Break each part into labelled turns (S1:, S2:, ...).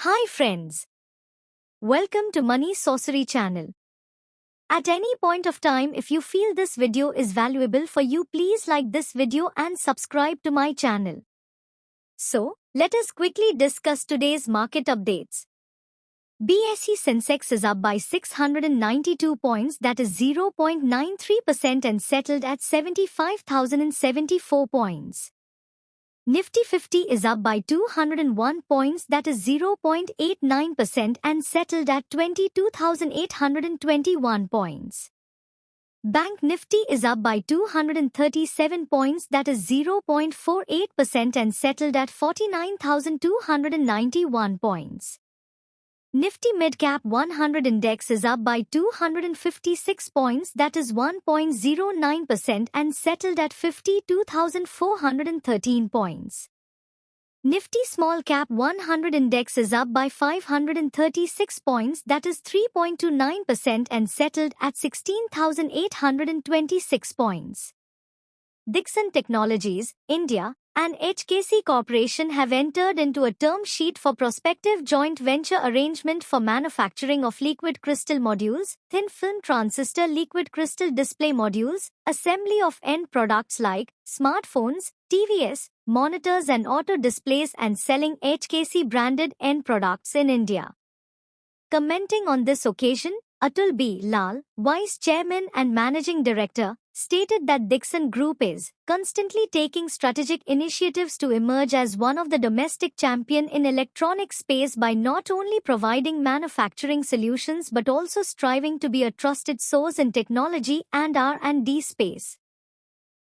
S1: Hi friends. Welcome to Money Sorcery channel. At any point of time, if you feel this video is valuable for you, please like this video and subscribe to my channel. So, let us quickly discuss today's market updates. BSE Sensex is up by 692 points, that is 0.93%, and settled at 75,074 points. Nifty 50 is up by 201 points, that is 0.89%, and settled at 22,821 points. Bank Nifty is up by 237 points, that is 0.48%, and settled at 49,291 points. Nifty Midcap 100 Index is up by 256 points, that is 1.09%, and settled at 52,413 points. Nifty Small Cap 100 Index is up by 536 points, that is 3.29%, and settled at 16,826 points. Dixon Technologies, India, and HKC Corporation have entered into a term sheet for prospective joint venture arrangement for manufacturing of liquid crystal modules, thin film transistor liquid crystal display modules, assembly of end products like smartphones, TVs, monitors and auto displays, and selling HKC branded end products in India. Commenting on this occasion, Atul B. Lal, Vice Chairman and Managing Director, stated that Dixon Group is constantly taking strategic initiatives to emerge as one of the domestic champion in electronic space by not only providing manufacturing solutions but also striving to be a trusted source in technology and R&D space.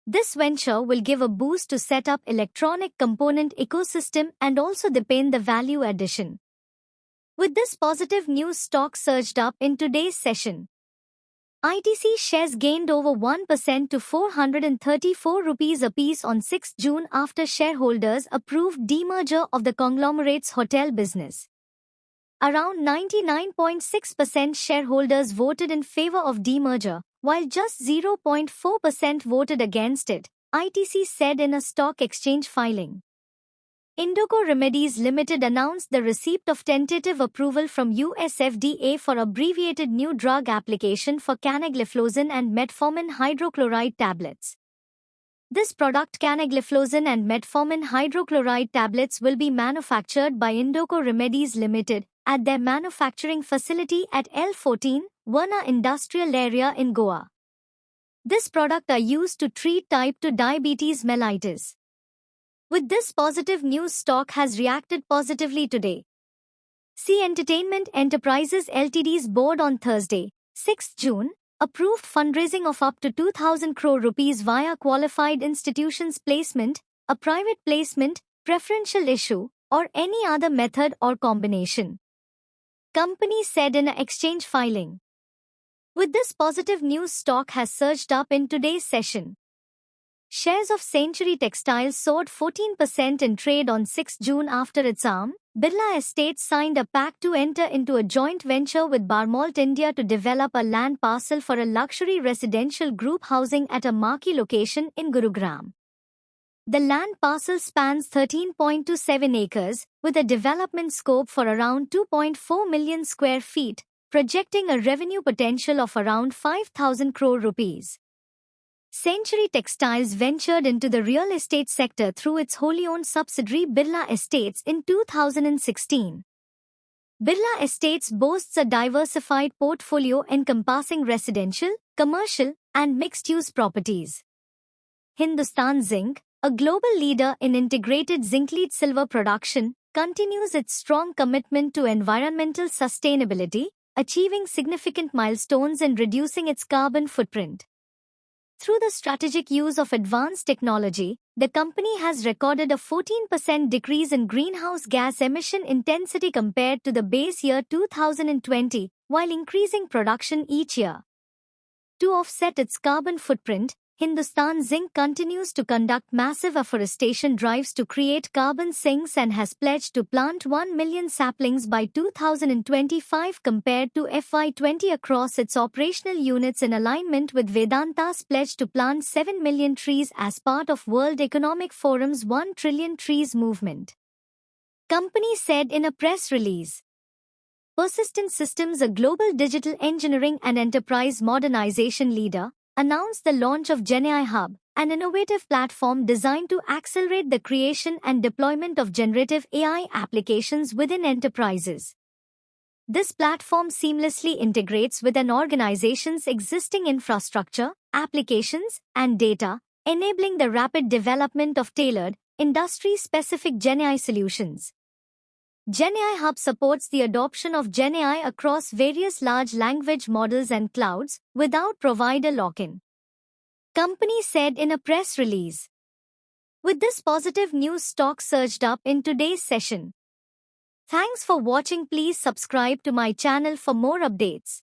S1: This venture will give a boost to set up electronic component ecosystem and also deepen the value addition. With this positive news, stock surged up in today's session. ITC shares gained over 1% to 434 rupees apiece on 6 June after shareholders approved demerger of the conglomerate's hotel business. Around 99.6% shareholders voted in favor of demerger, while just 0.4% voted against it, ITC said in a stock exchange filing. Indoco Remedies Limited announced the receipt of tentative approval from US FDA for abbreviated new drug application for canagliflozin and metformin hydrochloride tablets. This product, canagliflozin and metformin hydrochloride tablets, will be manufactured by Indoco Remedies Limited at their manufacturing facility at L14, Varna Industrial Area in Goa. This product are used to treat type 2 diabetes mellitus. With this positive news, stock has reacted positively today. Zee Entertainment Enterprises Ltd's board on Thursday, 6 June, approved fundraising of up to 2,000 crore rupees via qualified institutions placement, a private placement, preferential issue, or any other method or combination. Company said in an exchange filing. With this positive news, stock has surged up in today's session. Shares of Century Textiles soared 14% in trade on 6 June after its arm, Birla Estates, signed a pact to enter into a joint venture with Barmalt India to develop a land parcel for a luxury residential group housing at a marquee location in Gurugram. The land parcel spans 13.27 acres, with a development scope for around 2.4 million square feet, projecting a revenue potential of around 5,000 crore rupees. Century Textiles ventured into the real estate sector through its wholly-owned subsidiary Birla Estates in 2016. Birla Estates boasts a diversified portfolio encompassing residential, commercial, and mixed-use properties. Hindustan Zinc, a global leader in integrated zinc-lead silver production, continues its strong commitment to environmental sustainability, achieving significant milestones in reducing its carbon footprint. Through the strategic use of advanced technology, the company has recorded a 14% decrease in greenhouse gas emission intensity compared to the base year 2020, while increasing production each year. To offset its carbon footprint, Hindustan Zinc continues to conduct massive afforestation drives to create carbon sinks and has pledged to plant 1 million saplings by 2025 compared to FY20 across its operational units, in alignment with Vedanta's pledge to plant 7 million trees as part of World Economic Forum's 1 trillion trees movement. Company said in a press release. Persistent Systems, a global digital engineering and enterprise modernization leader, announced the launch of GenAI Hub, an innovative platform designed to accelerate the creation and deployment of generative AI applications within enterprises. This platform seamlessly integrates with an organization's existing infrastructure, applications, and data, enabling the rapid development of tailored, industry-specific GenAI solutions. GenAI Hub supports the adoption of GenAI across various large language models and clouds without provider lock-in. Company said in a press release. With this positive news, stock surged up in today's session. Thanks for watching. Please subscribe to my channel for more updates.